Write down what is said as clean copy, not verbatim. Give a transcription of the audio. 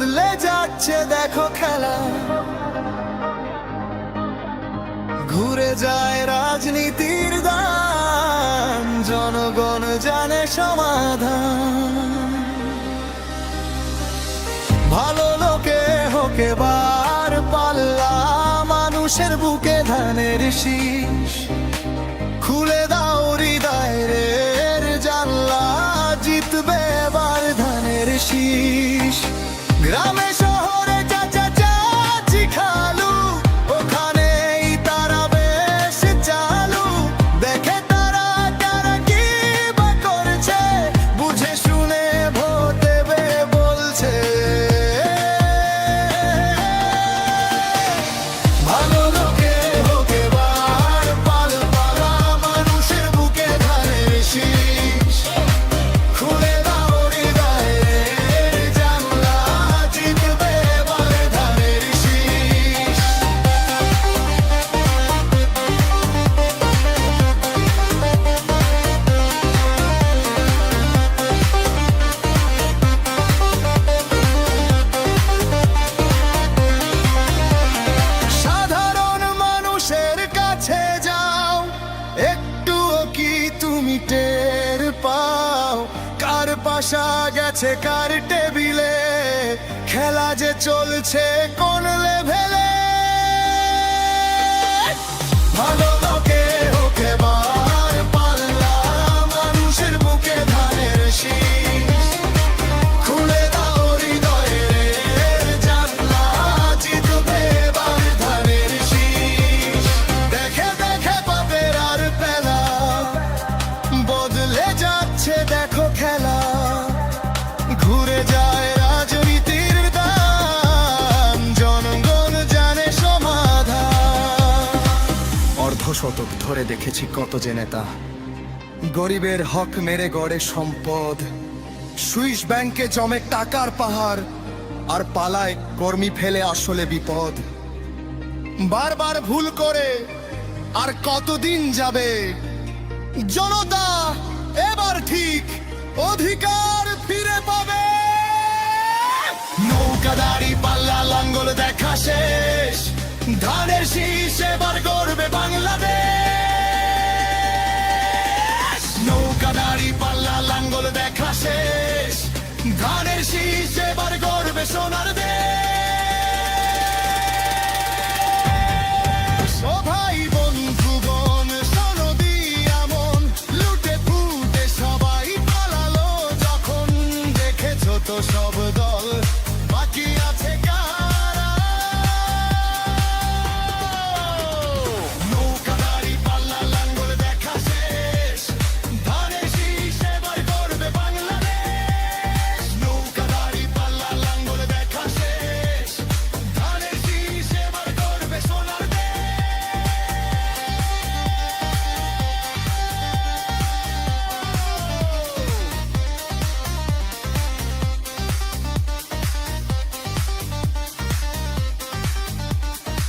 বদলে যাচ্ছে দেখো খেলা, ঘুরে যায় রাজনীতির দান, জনগণ জানে সমাধান। ভালো লোকে হোকে বার পাল্লা, মানুষের বুকে ধানের শীষ, খুলে দাও হৃদয়ের জানলা, জিতবে এবার ধানের শীষ। গ্রামে শহরে চাচা চাচি খালু, ওখানেই তারা বেশ চালু, দেখে তারা তারা কি বা করছে, বুঝে শুনে ভোট দেবে বলছে। ভালো লোকে হোকে বার পাল্লা, মানুষের বুকে ধানের শীষ, খুলে দাও হৃদয়ের জানলা, জিতবে এবার ধানের শীষ। সাধারণ মানুষের কাছে যাও, একটুও কি তুমি টের পাও, কার পাশা গেছে কার টেবিলে, খেলা যে চলছে কোন লেভেলে। ভালো লোকে হোকে বার পাল্লা, মানুষের বুকে ধানের শীষ, খুলে দাও হৃদয়ের জানলা, জিতবে এবার ধানের শীষ। দেখে দেখে পাপের আর পেলা, বদলে যাচ্ছে দেখো খেলা, ঘুরে যায় রাজনীতির দান, জনগণ জানে সমাধান। অর্ধশতক ধরে দেখেছি কত যে নেতা গরিবের হক মেরে গড়ে সম্পদ, সুইস ব্যাংকে জমে টাকার পাহাড়, আর পালায় কর্মী ফেলে আসলে বিপদ। বারবার ভুল করে আর কতদিন যাবে, জনতা এবার ঠিক অধিকার ফিরে পাবে। নৌকাদারি পাল্লা লাঙ্গল দেখা শেষ, ধানের শীষ এবার গড়বে বাংলাদেশ। নৌকাদারি পাল্লা লাঙ্গল দেখা শেষ, ধানের শীষ এবার গড়বে সোনার